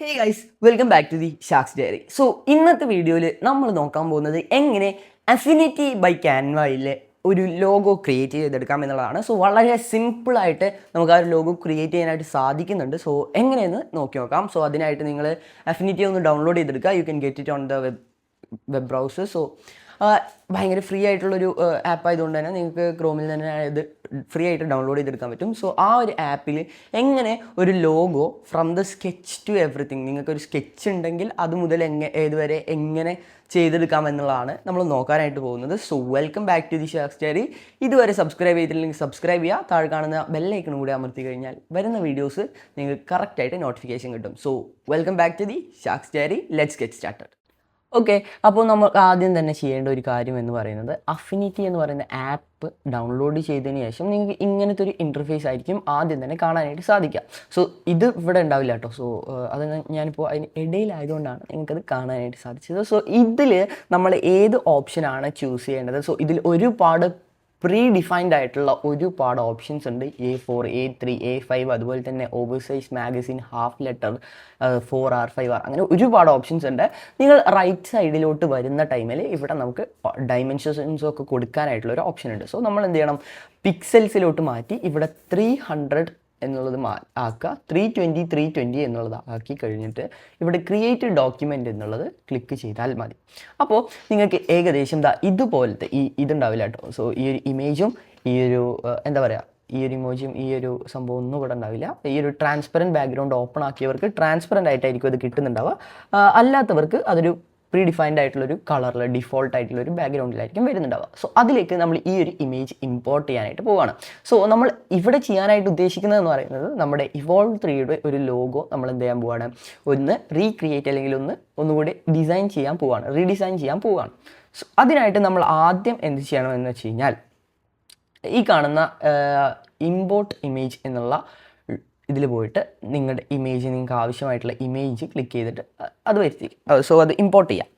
Hey guys welcome back to the Shaks diary. So ഇന്നത്തെ വീഡിയോയിൽ നമ്മൾ നോക്കാൻ പോകുന്നത് എങ്ങനെ അഫിനിറ്റി ബൈ ക്യാൻവയിലെ ഒരു ലോഗോ ക്രിയേറ്റ് ചെയ്തെടുക്കാം എന്നുള്ളതാണ്. സോ വളരെ സിമ്പിളായിട്ട് നമുക്ക് ആ ഒരു ലോഗോ ക്രിയേറ്റ് ചെയ്യാനായിട്ട് സാധിക്കുന്നുണ്ട്. സോ എങ്ങനെയെന്ന് നോക്കി നോക്കാം. സോ അതിനായിട്ട് നിങ്ങൾ അഫിനിറ്റി ഒന്ന് ഡൗൺലോഡ് ചെയ്തെടുക്കുക. You can get it on the web browser. So ഭയങ്കര ഫ്രീ ആയിട്ടുള്ളൊരു ആപ്പ് ആയതുകൊണ്ട് തന്നെ നിങ്ങൾക്ക് ക്രോമിൽ തന്നെ ഇത് ഫ്രീ ആയിട്ട് ഡൗൺലോഡ് ചെയ്തെടുക്കാൻ പറ്റും. സോ ആ ഒരു ആപ്പിൽ എങ്ങനെ ഒരു logo from the sketch to everything, നിങ്ങൾക്കൊരു സ്കെച്ച് ഉണ്ടെങ്കിൽ അത് മുതൽ ഏതുവരെ എങ്ങനെ ചെയ്തെടുക്കാം എന്നുള്ളതാണ് നമ്മൾ നോക്കാനായിട്ട് പോകുന്നത്. So welcome back to the Shaks diary. ഇതുവരെ സബ്സ്ക്രൈബ് ചെയ്തിട്ടില്ലെങ്കിൽ സബ്സ്ക്രൈബ് ചെയ്യുക. താഴെ കാണുന്ന ബെല്ലൈക്കണും കൂടി അമർത്തി കഴിഞ്ഞാൽ വരുന്ന വീഡിയോസ് നിങ്ങൾക്ക് കറക്റ്റായിട്ട് നോട്ടിഫിക്കേഷൻ കിട്ടും. So welcome back to the Shaks diary. Let's get started. Okay, അപ്പോൾ നമ്മൾ ആദ്യം തന്നെ ചെയ്യേണ്ട ഒരു കാര്യം എന്ന് പറയുന്നത് അഫിനിറ്റി എന്ന് പറയുന്ന ആപ്പ് ഡൗൺലോഡ് ചെയ്തതിന് ശേഷം നിങ്ങൾക്ക് ഇങ്ങനത്തെ ഒരു ഇൻ്റർഫേസ് ആയിരിക്കും ആദ്യം തന്നെ കാണാനായിട്ട് സാധിക്കുക. സോ ഇത് ഇവിടെ ഉണ്ടാവില്ല കേട്ടോ. സോ അത് ഞാനിപ്പോൾ അതിന് ഇടയിലായതുകൊണ്ടാണ് നിങ്ങൾക്കത് കാണാനായിട്ട് സാധിച്ചത്. സോ ഇതിൽ നമ്മൾ ഏത് ഓപ്ഷനാണ് ചൂസ് ചെയ്യേണ്ടത്? സോ ഇതിൽ ഒരുപാട് പ്രീ ഡിഫൈൻഡ് ആയിട്ടുള്ള ഒരുപാട് ഓപ്ഷൻസ് ഉണ്ട്. A4, A3, A5, അതുപോലെ തന്നെ over size magazine, half letter, 4R, 5R, അങ്ങനെ ഒരുപാട് ഓപ്ഷൻസ് ഉണ്ട്. നിങ്ങൾ റൈറ്റ് സൈഡിലോട്ട് വരുന്ന ടൈമിൽ ഇവിടെ നമുക്ക് ഡൈമെൻഷൻസും ഒക്കെ കൊടുക്കാനായിട്ടുള്ള ഒരു ഓപ്ഷൻ ഉണ്ട്. സോ നമ്മൾ എന്ത് ചെയ്യണം? പിക്സൽസിലോട്ട് മാറ്റി ഇവിടെ 300 എന്നുള്ളത് ആക്കുക, 320 എന്നുള്ളത് ആക്കി കഴിഞ്ഞിട്ട് ഇവിടെ ക്രിയേറ്റ് ഡോക്യുമെൻ്റ് എന്നുള്ളത് ക്ലിക്ക് ചെയ്താൽ മതി. അപ്പോൾ നിങ്ങൾക്ക് ഏകദേശം ഇതുപോലത്തെ ഇതുണ്ടാവില്ല കേട്ടോ. സോ ഈ ഒരു ഇമേജും ഈ ഒരു എന്താ പറയുക, ഈ ഒരു ഇമോജും ഈ ഒരു സംഭവം ഒന്നും ഇവിടെ ഉണ്ടാവില്ല. ഈ ഒരു ട്രാൻസ്പെറൻറ്റ് ബാക്ക്ഗ്രൗണ്ട് ഓപ്പൺ ആക്കിയവർക്ക് ട്രാൻസ്പെറൻ്റ് ആയിട്ടായിരിക്കും അത് കിട്ടുന്നുണ്ടാവുക. അല്ലാത്തവർക്ക് അതൊരു പ്രീ ഡിഫൈൻഡ് ആയിട്ടുള്ളൊരു കളറിൽ ഡിഫോൾട്ട് ആയിട്ടുള്ളൊരു ബാക്ക്ഗ്രൗണ്ടിലായിരിക്കും വരുന്നുണ്ടാവുക. സോ അതിലേക്ക് നമ്മൾ ഈ ഒരു ഇമേജ് ഇമ്പോർട്ട് ചെയ്യാനായിട്ട് പോവുകയാണ്. സോ നമ്മൾ ഇവിടെ ചെയ്യാനായിട്ട് ഉദ്ദേശിക്കുന്നതെന്ന് പറയുന്നത് നമ്മുടെ ഇവോൾവ് 3യുടെ ഒരു ലോഗോ നമ്മൾ എന്ത് ചെയ്യാൻ പോവുകയാണ്? ഒന്ന് റീക്രിയേറ്റ് അല്ലെങ്കിൽ ഒന്നുകൂടി ഡിസൈൻ ചെയ്യാൻ പോവുകയാണ്, റീഡിസൈൻ ചെയ്യാൻ പോവുകയാണ്. സോ അതിനായിട്ട് നമ്മൾ ആദ്യം എന്ത് ചെയ്യണമെന്ന് വെച്ച് കഴിഞ്ഞാൽ ഈ കാണുന്ന ഇമ്പോർട്ട് ഇമേജ് എന്നുള്ള ഇതിൽ പോയിട്ട് നിങ്ങളുടെ ഇമേജ്, നിങ്ങൾക്ക് ആവശ്യമായിട്ടുള്ള ഇമേജ് ക്ലിക്ക് ചെയ്തിട്ട് അത് വരുത്തി സോ അത് ഇമ്പോർട്ട് ചെയ്യാം.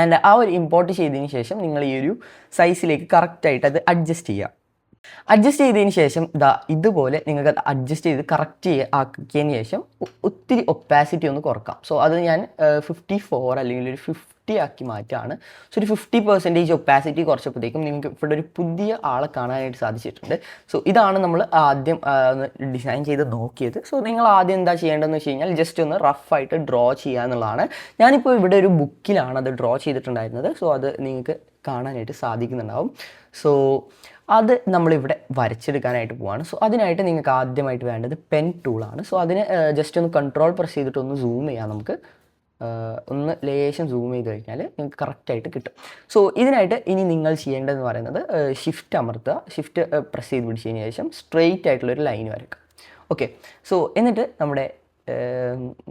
ആൻഡ് ആ ഒരു ഇമ്പോർട്ട് ചെയ്തതിന് ശേഷം നിങ്ങൾ ഈ ഒരു സൈസിലേക്ക് കറക്റ്റായിട്ട് അത് അഡ്ജസ്റ്റ് ചെയ്യുക. അഡ്ജസ്റ്റ് ചെയ്തതിന് ശേഷം ഇതുപോലെ നിങ്ങൾക്ക് അത് അഡ്ജസ്റ്റ് ചെയ്ത് കറക്റ്റ് ആക്കിയതിന് ശേഷം ഒത്തിരി ഒപ്പാസിറ്റി ഒന്ന് കുറക്കാം. സോ അത് ഞാൻ 54 അല്ലെങ്കിൽ ഒരു 50 ആക്കി മാറ്റാണ്. സോ ഒരു 50% ഒപ്പാസിറ്റി കുറച്ചപ്പോഴത്തേക്കും നിങ്ങൾക്ക് ഇവിടെ ഒരു പുതിയ ആളെ കാണാനായിട്ട് സാധിച്ചിട്ടുണ്ട്. സോ ഇതാണ് നമ്മൾ ആദ്യം ഡിസൈൻ ചെയ്ത് നോക്കിയത്. സോ നിങ്ങൾ ആദ്യം എന്താ ചെയ്യേണ്ടതെന്ന് വെച്ച് കഴിഞ്ഞാൽ ജസ്റ്റ് ഒന്ന് റഫായിട്ട് ഡ്രോ ചെയ്യുക എന്നുള്ളതാണ്. ഞാനിപ്പോൾ ഇവിടെ ഒരു ബുക്കിലാണ് അത് ഡ്രോ ചെയ്തിട്ടുണ്ടായിരുന്നത്. സോ അത് നിങ്ങൾക്ക് കാണാനായിട്ട് സാധിക്കുന്നുണ്ടാവും. സോ അത് നമ്മളിവിടെ വരച്ചെടുക്കാനായിട്ട് പോവാണ്. സോ അതിനായിട്ട് നിങ്ങൾക്ക് ആദ്യമായിട്ട് വേണ്ടത് പെൻ ടൂളാണ്. സോ അതിന് ജസ്റ്റ് ഒന്ന് കൺട്രോൾ പ്രസ് ചെയ്തിട്ട് ഒന്ന് സൂം ചെയ്യാം. നമുക്ക് ഒന്ന് ലേശം സൂം ചെയ്ത് കഴിഞ്ഞാൽ നിങ്ങൾക്ക് കറക്റ്റായിട്ട് കിട്ടും. സോ ഇതിനായിട്ട് ഇനി നിങ്ങൾ ചെയ്യേണ്ടതെന്ന് പറയുന്നത് ഷിഫ്റ്റ് അമർത്തുക. ഷിഫ്റ്റ് പ്രസ് ചെയ്ത് പിടിച്ചതിന് ശേഷം സ്ട്രെയിറ്റ് ആയിട്ടുള്ളൊരു ലൈൻ വരയ്ക്കുക. ഓക്കെ, സോ എന്നിട്ട് നമ്മുടെ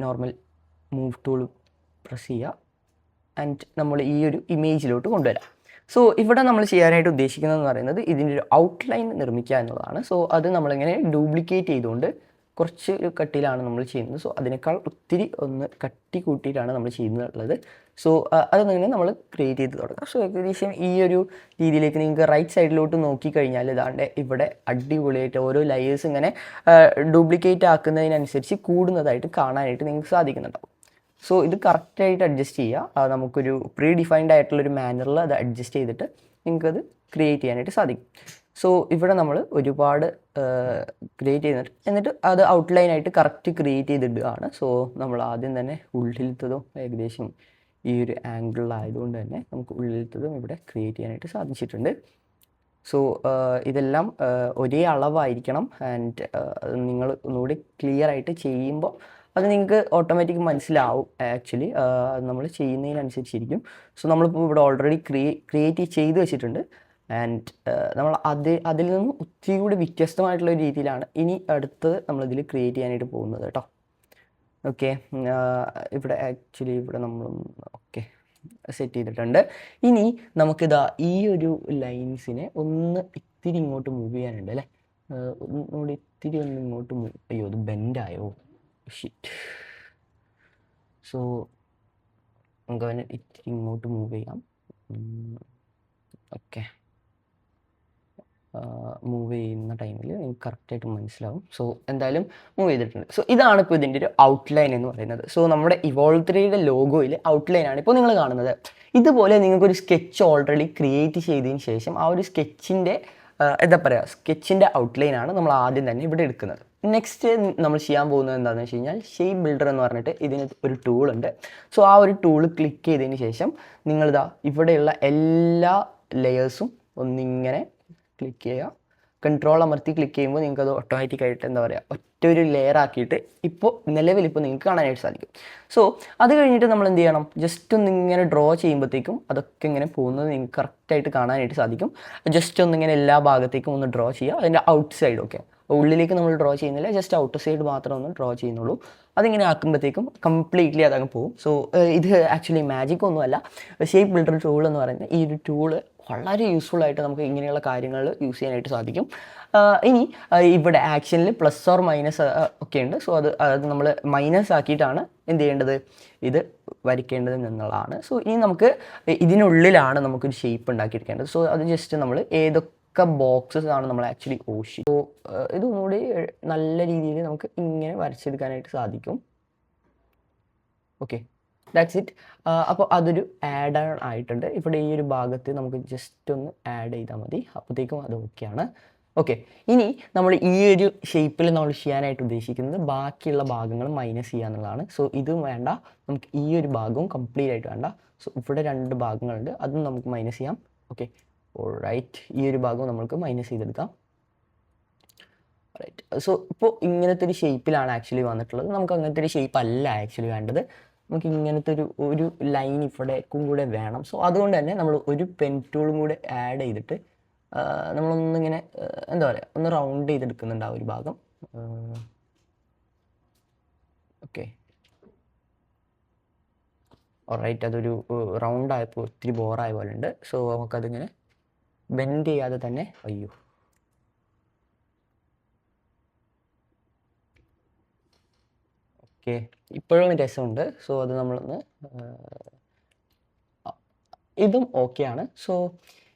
നോർമൽ മൂവ് ടൂൾ പ്രസ് ചെയ്യുക. ആൻഡ് നമ്മൾ ഈ ഒരു ഇമേജിലോട്ട് കൊണ്ടുവരാം. സോ ഇവിടെ നമ്മൾ ചെയ്യാനായിട്ട് ഉദ്ദേശിക്കുന്നതെന്ന് പറയുന്നത് ഇതിൻ്റെ ഒരു ഔട്ട്ലൈൻ നിർമ്മിക്കുക എന്നുള്ളതാണ്. സോ അത് നമ്മളിങ്ങനെ ഡ്യൂപ്ലിക്കേറ്റ് ചെയ്തുകൊണ്ട് കുറച്ച് കട്ടിയിലാണ് നമ്മൾ ചെയ്യുന്നത്. സോ അതിനേക്കാൾ ഒത്തിരി ഒന്ന് കട്ടി കൂട്ടിയിട്ടാണ് നമ്മൾ ചെയ്യുന്നുള്ളത്. സോ അതൊന്നിങ്ങനെ നമ്മൾ ക്രിയേറ്റ് ചെയ്ത് തുടങ്ങാം. സോ ഏകദേശം ഈ ഒരു രീതിയിലേക്ക് നിങ്ങൾക്ക് റൈറ്റ് സൈഡിലോട്ട് നോക്കിക്കഴിഞ്ഞാൽ ഇതാണ്ട് ഇവിടെ അടിപൊളിയായിട്ട് ഓരോ ലെയേഴ്സ് ഇങ്ങനെ ഡ്യൂപ്ലിക്കേറ്റ് ആക്കുന്നതിനനുസരിച്ച് കൂടുന്നതായിട്ട് കാണാനായിട്ട് നിങ്ങൾക്ക് സാധിക്കുന്നുണ്ടാവും. സോ ഇത് കറക്റ്റായിട്ട് അഡ്ജസ്റ്റ് ചെയ്യുക. നമുക്കൊരു പ്രീ ഡിഫൈൻഡ് ആയിട്ടുള്ളൊരു മാനറിൽ അത് അഡ്ജസ്റ്റ് ചെയ്തിട്ട് നിങ്ങൾക്കത് ക്രിയേറ്റ് ചെയ്യാനായിട്ട് സാധിക്കും. സോ ഇവിടെ നമ്മൾ ഒരുപാട് ക്രിയേറ്റ് ചെയ്യുന്നുണ്ട്. എന്നിട്ട് അത് ഔട്ട്ലൈനായിട്ട് കറക്റ്റ് ക്രിയേറ്റ് ചെയ്തിടുകയാണ്. സോ നമ്മൾ ആദ്യം തന്നെ ഉള്ളിലത്തതും ഏകദേശം ഈ ഒരു ആംഗിളിലായതുകൊണ്ട് തന്നെ നമുക്ക് ഉള്ളിലത്തതും ഇവിടെ ക്രിയേറ്റ് ചെയ്യാനായിട്ട് സാധിച്ചിട്ടുണ്ട്. സോ ഇതെല്ലാം ഒരേ അളവായിരിക്കണം. ആൻഡ് നിങ്ങൾ ഒന്നുകൂടി ക്ലിയർ ആയിട്ട് ചെയ്യുമ്പോൾ അത് നിങ്ങൾക്ക് ഓട്ടോമാറ്റിക് മനസ്സിലാവും. ആക്ച്വലി നമ്മൾ ചെയ്യുന്നതിനനുസരിച്ചിരിക്കും. സോ നമ്മളിപ്പോൾ ഇവിടെ ഓൾറെഡി ക്രിയേറ്റ് ചെയ്ത് വെച്ചിട്ടുണ്ട്. ആൻഡ് നമ്മൾ അതിൽ നിന്നും ഒത്തിരി കൂടി വ്യത്യസ്തമായിട്ടുള്ള രീതിയിലാണ് ഇനി അടുത്തത് നമ്മളിതിൽ ക്രിയേറ്റ് ചെയ്യാനായിട്ട് പോകുന്നത് കേട്ടോ. ഓക്കെ, ഇവിടെ ആക്ച്വലി ഇവിടെ നമ്മൾ ഓക്കെ സെറ്റ് ചെയ്തിട്ടുണ്ട്. ഇനി നമുക്കിതാ ഈ ഒരു ലൈൻസിനെ ഒന്ന് ഇത്തിരി ഇങ്ങോട്ട് മൂവ് ചെയ്യാനുണ്ട് അല്ലേ. ഒന്നുകൂടി ഇത്തിരി ഒന്ന് ഇങ്ങോട്ട് അയ്യോ അത് ബെൻഡായോ, ഷിറ്റ്. സോ നമുക്ക് അവനെ ഇത്തിരി ഇങ്ങോട്ട് മൂവ് ചെയ്യാം. ഓക്കെ, മൂവ് ചെയ്യുന്ന ടൈമിൽ നിങ്ങൾക്ക് കറക്റ്റായിട്ട് മനസ്സിലാവും. സോ എന്തായാലും മൂവ് ചെയ്തിട്ടുണ്ട്. സോ ഇതാണ് ഇപ്പോൾ ഇതിൻ്റെ ഒരു ഔട്ട്ലൈൻ എന്ന് പറയുന്നത്. സോ നമ്മുടെ Evolve 3യുടെ ലോഗോയിൽ ഔട്ട്ലൈനാണ് ഇപ്പോൾ നിങ്ങൾ കാണുന്നത്. ഇതുപോലെ നിങ്ങൾക്കൊരു സ്കെച്ച് ഓൾറെഡി ക്രിയേറ്റ് ചെയ്തതിന് ശേഷം ആ ഒരു സ്കെച്ചിൻ്റെ എന്താ പറയുക, സ്കെച്ചിൻ്റെ ഔട്ട്ലൈനാണ് നമ്മൾ ആദ്യം തന്നെ ഇവിടെ എടുക്കുന്നത്. നെക്സ്റ്റ് നമ്മൾ ചെയ്യാൻ പോകുന്നത് എന്താണെന്ന് വെച്ച് കഴിഞ്ഞാൽ ഷേപ്പ് ബിൽഡർ എന്ന് പറഞ്ഞിട്ട് ഇതിന് ഒരു ടൂളുണ്ട്. സോ ആ ഒരു ടൂൾ ക്ലിക്ക് ചെയ്തതിന് ശേഷം നിങ്ങളിതാ ഇവിടെയുള്ള എല്ലാ ലെയേഴ്സും ഒന്നിങ്ങനെ ക്ലിക്ക് ചെയ്യുക. കൺട്രോൾ അമർത്തി ക്ലിക്ക് ചെയ്യുമ്പോൾ നിങ്ങൾക്ക് അത് ഓട്ടോമാറ്റിക്കായിട്ട് എന്താ പറയുക ഒറ്റ ഒരു ലെയർ ആക്കിയിട്ട് ഇപ്പോൾ നിലവിലിപ്പോൾ നിങ്ങൾക്ക് കാണാനായിട്ട് സാധിക്കും. സോ അത് കഴിഞ്ഞിട്ട് നമ്മൾ എന്ത് ചെയ്യണം, ജസ്റ്റ് ഒന്ന് ഇങ്ങനെ ഡ്രോ ചെയ്യുമ്പോഴത്തേക്കും അതൊക്കെ ഇങ്ങനെ പോകുന്നത് നിങ്ങൾക്ക് കറക്റ്റായിട്ട് കാണാനായിട്ട് സാധിക്കും. ജസ്റ്റ് ഒന്നിങ്ങനെ എല്ലാ ഭാഗത്തേക്കും ഒന്ന് ഡ്രോ ചെയ്യുക. അതിൻ്റെ ഔട്ട് സൈഡ് ഒക്കെ ഉള്ളിലേക്ക് നമ്മൾ ഡ്രോ ചെയ്യുന്നില്ല, ജസ്റ്റ് ഔട്ടർ സൈഡ് മാത്രം ഒന്ന് ഡ്രോ ചെയ്യുന്നുള്ളൂ. അതിങ്ങനെ ആക്കുമ്പോഴത്തേക്കും കംപ്ലീറ്റ്ലി അതങ്ങ് പോകും. സോ ഇത് ആക്ച്വലി മാജിക് ഒന്നുമല്ല. ഷേപ്പ് ബിൽഡർ ടൂൾ എന്ന് പറയുന്നത് ഈ ഒരു ടൂള് വളരെ യൂസ്ഫുൾ ആയിട്ട് നമുക്ക് ഇങ്ങനെയുള്ള കാര്യങ്ങൾ യൂസ് ചെയ്യാനായിട്ട് സാധിക്കും. ഇനി ഇവിടെ ആക്ഷനിൽ പ്ലസ് ഓർ മൈനസ് ഒക്കെ ഉണ്ട്. സോ അത് നമ്മൾ മൈനസ് ആക്കിയിട്ടാണ് എന്ത് ചെയ്യേണ്ടത്, ഇത് വരയ്ക്കേണ്ടത് എന്നുള്ളതാണ്. സോ ഇനി നമുക്ക് ഇതിനുള്ളിലാണ് നമുക്കൊരു ഷേപ്പ് ഉണ്ടാക്കിയെടുക്കേണ്ടത്. സോ അത് ജസ്റ്റ് നമ്മൾ ഏതൊക്കെ ബോക്സസ് ആണ് നമ്മൾ ആക്ച്വലി ഓഷി. സോ ഇതൊന്നുകൂടി നല്ല രീതിയിൽ നമുക്ക് ഇങ്ങനെ വരച്ചെടുക്കാനായിട്ട് സാധിക്കും. Okay, that's it. അപ്പോൾ അതൊരു ആഡ് ഓൺ ആയിട്ടുണ്ട്. ഇവിടെ ഈ ഒരു ഭാഗത്ത് നമുക്ക് ജസ്റ്റ് ഒന്ന് ആഡ് ചെയ്താൽ മതി, അപ്പോഴത്തേക്കും അത് ഓക്കെയാണ്. ഓക്കെ, ഇനി നമ്മൾ ഈ ഒരു ഷേപ്പിൽ നമ്മൾ ചെയ്യാനായിട്ട് ഉദ്ദേശിക്കുന്നത് ബാക്കിയുള്ള ഭാഗങ്ങൾ മൈനസ് ചെയ്യുക എന്നുള്ളതാണ്. സോ ഇതും വേണ്ട, നമുക്ക് ഈ ഒരു ഭാഗവും കംപ്ലീറ്റ് ആയിട്ട് വേണ്ട. സോ ഇവിടെ 2 ഭാഗങ്ങളുണ്ട്, അതും നമുക്ക് മൈനസ് ചെയ്യാം. ഓക്കെ, ഓൾറൈറ്റ്, ഈ ഒരു ഭാഗവും നമുക്ക് മൈനസ് ചെയ്തെടുക്കാം. റൈറ്റ്. സോ ഇപ്പോൾ ഇങ്ങനത്തെ ഒരു ഷേപ്പിലാണ് ആക്ച്വലി വന്നിട്ടുള്ളത്. നമുക്ക് അങ്ങനത്തെ ഒരു ഷേപ്പ് അല്ല ആക്ച്വലി വേണ്ടത്. നമുക്ക് ഇങ്ങനത്തെ ഒരു ലൈൻ ഇവിടേക്കും കൂടെ വേണം. സോ അതുകൊണ്ട് തന്നെ നമ്മൾ ഒരു പെൻ ടൂളും കൂടെ ആഡ് ചെയ്തിട്ട് നമ്മളൊന്നിങ്ങനെ എന്താ പറയുക ഒന്ന് റൗണ്ട് ചെയ്തെടുക്കുന്നുണ്ട് ആ ഒരു ഭാഗം. ഓക്കെ, ഓൾറൈറ്റ്, അതൊരു റൗണ്ട് ആയപ്പോൾ ഒത്തിരി ബോറായ പോലെ ഉണ്ട്. സോ നമുക്കതിങ്ങനെ ബെൻഡ് ചെയ്യാതെ തന്നെ, അയ്യോ, ഓക്കെ, ഇപ്പോഴും രസമുണ്ട്. സോ അത് നമ്മളൊന്ന് ഇതും ഓക്കെയാണ്. സോ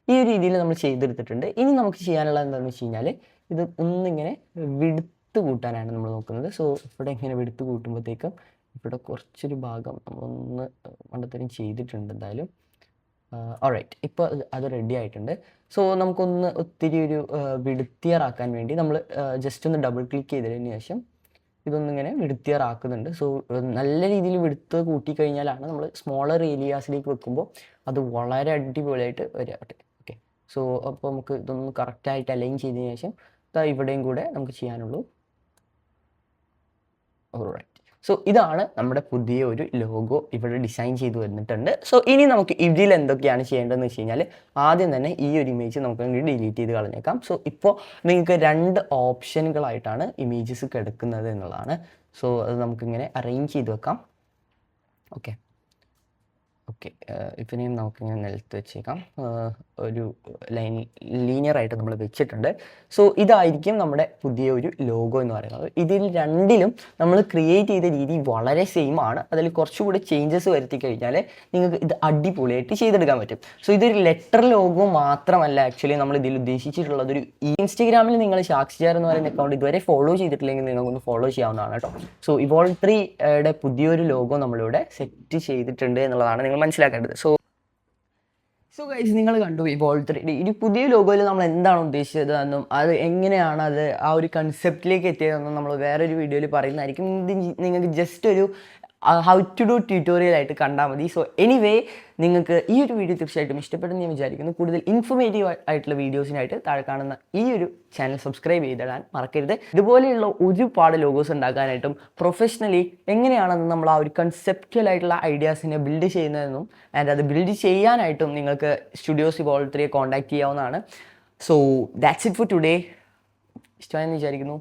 ഈ ഒരു രീതിയിൽ നമ്മൾ ചെയ്തെടുത്തിട്ടുണ്ട്. ഇനി നമുക്ക് ചെയ്യാനുള്ളത് എന്താണെന്ന് വെച്ച് കഴിഞ്ഞാൽ ഇത് ഒന്നിങ്ങനെ വിടുത്ത് കൂട്ടാനാണ് നമ്മൾ നോക്കുന്നത്. സോ ഇവിടെ ഇങ്ങനെ വിടുത്ത് കൂട്ടുമ്പോഴത്തേക്കും ഇവിടെ കുറച്ചൊരു ഭാഗം നമ്മളൊന്ന് മണ്ടത്തരം ചെയ്തിട്ടുണ്ട് എന്തായാലും. ഓൾറൈറ്റ്, ഇപ്പോൾ അത് റെഡി ആയിട്ടുണ്ട്. സോ നമുക്കൊന്ന് ഒത്തിരി ഒരു വിടുത്തിയറാക്കാൻ വേണ്ടി നമ്മൾ ജസ്റ്റ് ഒന്ന് ഡബിൾ ക്ലിക്ക് ചെയ്തതിന് ശേഷം ഇതൊന്നിങ്ങനെ വിടുത്തിയറാക്കുന്നുണ്ട്. സോ നല്ല രീതിയിൽ വിടുത്ത് കൂട്ടിക്കഴിഞ്ഞാലാണ് നമ്മൾ സ്മോളർ ഏരിയാസിലേക്ക് വെക്കുമ്പോൾ അത് വളരെ അടിപൊളിയായിട്ട് വരാട്ടെ. ഓക്കെ, സോ അപ്പോൾ നമുക്ക് ഇതൊന്ന് കറക്റ്റായിട്ട് അലൈൻ ചെയ്തതിന് ശേഷം ഇവിടെയും കൂടെ നമുക്ക് ചെയ്യാനുള്ളൂ. ഓൾറൈറ്റ്, സോ ഇതാണ് നമ്മുടെ പുതിയ ഒരു ലോഗോ ഇവിടെ ഡിസൈൻ ചെയ്ത് വന്നിട്ടുണ്ട്. സോ ഇനി നമുക്ക് ഇതിൽ എന്തൊക്കെയാണ് ചെയ്യേണ്ടതെന്ന് വെച്ച് കഴിഞ്ഞാൽ ആദ്യം തന്നെ ഈ ഒരു ഇമേജ് നമുക്ക് ഡിലീറ്റ് ചെയ്ത് കളഞ്ഞേക്കാം. സോ ഇപ്പോൾ നിങ്ങൾക്ക് 2 ഓപ്ഷനുകളായിട്ടാണ് ഇമേജസ് കിടക്കുന്നത് എന്നുള്ളതാണ്. സോ അത് നമുക്കിങ്ങനെ അറേഞ്ച് ചെയ്ത് വെക്കാം. ഓക്കെ, ഇതിനെയും നമുക്കിങ്ങനെ നിലത്ത് വെച്ചേക്കാം. ഒരു ലീനിയറായിട്ട് നമ്മൾ വെച്ചിട്ടുണ്ട്. സോ ഇതായിരിക്കും നമ്മുടെ പുതിയ ഒരു ലോഗോ എന്ന് പറയുന്നത്. ഇതിൽ രണ്ടിലും നമ്മൾ ക്രിയേറ്റ് ചെയ്ത രീതി വളരെ സെയിം ആണ്. അതിൽ കുറച്ചുകൂടി ചേഞ്ചസ് വരുത്തി കഴിഞ്ഞാൽ നിങ്ങൾക്ക് ഇത് അടിപൊളിയായിട്ട് ചെയ്തെടുക്കാൻ പറ്റും. സോ ഇതൊരു ലെറ്റർ ലോഗോ മാത്രമല്ല ആക്ച്വലി നമ്മൾ ഇതിൽ ഉദ്ദേശിച്ചിട്ടുള്ളത്. ഒരു ഇൻസ്റ്റഗ്രാമിൽ നിങ്ങൾ ഷാക്സിജാർ എന്ന് പറയുന്ന അക്കൗണ്ട് ഇതുവരെ ഫോളോ ചെയ്തിട്ടില്ലെങ്കിൽ നിങ്ങൾക്കൊന്ന് ഫോളോ ചെയ്യാവുന്നതാണ് കേട്ടോ. സോ Evolve 3യുടെ പുതിയൊരു ലോഗോ നമ്മളിവിടെ സെറ്റ് ചെയ്തിട്ടുണ്ട് എന്നുള്ളതാണ് നിങ്ങൾ മനസ്സിലാക്കേണ്ടത്. സോ ഗൈസ്, നിങ്ങൾ കണ്ടു Evolve 3 ഒരു പുതിയ ലോഗോയിൽ നമ്മൾ എന്താണ് ഉദ്ദേശിച്ചതെന്നും അത് എങ്ങനെയാണ് അത് ആ ഒരു കൺസെപ്റ്റിലേക്ക് എത്തിയതെന്നും നമ്മൾ വേറൊരു വീഡിയോയിൽ പറയുന്നതായിരിക്കും. ഇത് നിങ്ങൾക്ക് ജസ്റ്റ് ഒരു ഹൗ ടു ഡു ട്യൂട്ടോറിയൽ ആയിട്ട് കണ്ടാൽ മതി. സോ എനിവേ, നിങ്ങൾക്ക് ഈ ഒരു വീഡിയോ തീർച്ചയായിട്ടും ഇഷ്ടപ്പെടുന്നു ഞാൻ വിചാരിക്കുന്നു. കൂടുതൽ ഇൻഫോർമേറ്റീവ് ആയിട്ടുള്ള വീഡിയോസിനായിട്ട് താഴെ കാണുന്ന ഈ ഒരു ചാനൽ സബ്സ്ക്രൈബ് ചെയ്തിടാൻ മറക്കരുത്. ഇതുപോലെയുള്ള ഒരുപാട് ലോഗോസ് ഉണ്ടാക്കാനായിട്ടും പ്രൊഫഷണലി എങ്ങനെയാണെന്ന് നമ്മൾ ആ ഒരു കൺസെപ്റ്റുവൽ ആയിട്ടുള്ള ഐഡിയാസിനെ ബിൽഡ് ചെയ്യുന്നതെന്നും ആൻഡ് അത് ബിൽഡ് ചെയ്യാനായിട്ടും നിങ്ങൾക്ക് സ്റ്റുഡിയോസ് Evolve 3 കോൺടാക്ട് ചെയ്യാവുന്നതാണ്. So that's it for today. ഇഷ്ടമായെന്ന് വിചാരിക്കുന്നു.